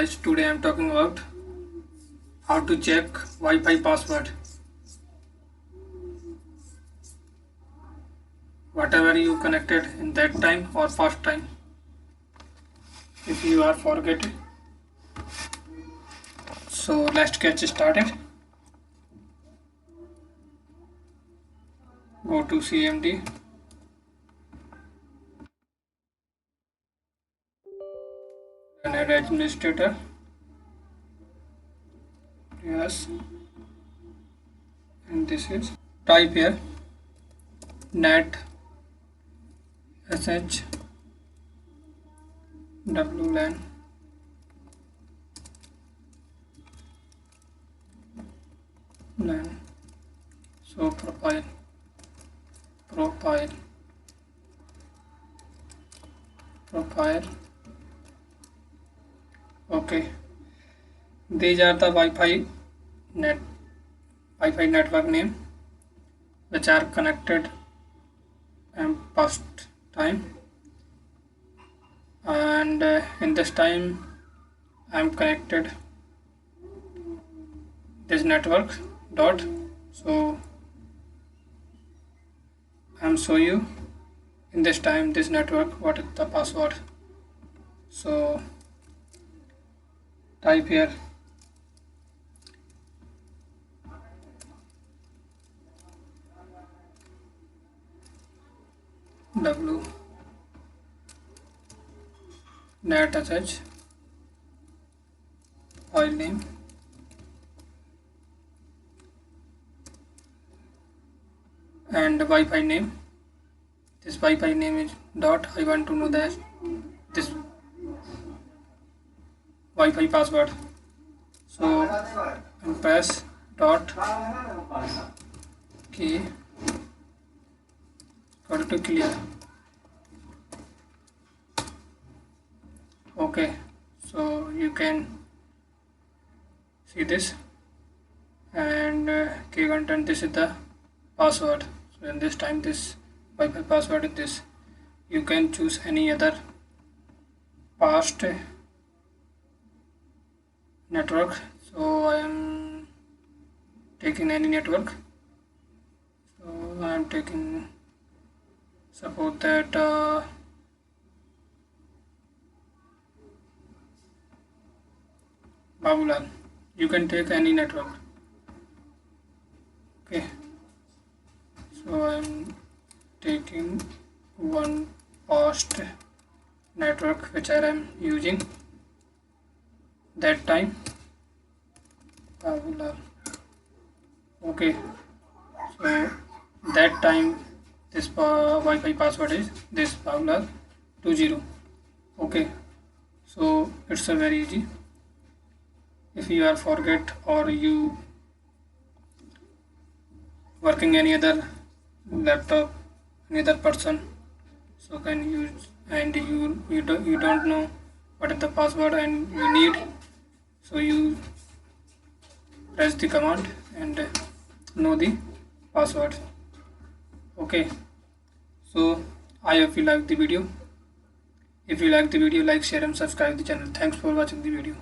guys, today I am talking about how to check Wi-Fi password. Whatever you connected in that time or first time. If you are forget it. So let's get started. Go to CMD. And add administrator. Yes. And this is type here net sh wlan so profile okay. These are the Wi-Fi network name which are connected past time, and in this time I am connected this network dot. So I am show you in this time this network what is the password. So type here w net sh file name and Wi-Fi name. This Wi-Fi name is dot. I want to know that this Wi-Fi password. So press dot key to clear. Okay, so you can see this and key content. This is the password. So in this time this Wi-Fi password is this. You can choose any other past network. So I am taking any network. So I am taking suppose that Babulal. You can take any network. Okay. So I am taking one past network which I am using that time Babulal. Okay. So that time this Wi-Fi password is this Babulal 20. Okay. So it's a very easy. If you are forget or you working any other laptop, any other person, so can use, and you don't know what is the password and you need, so you press the command and know the password. Okay. So I hope you like the video. If you like the video, like, share and subscribe the channel. Thanks for watching the video.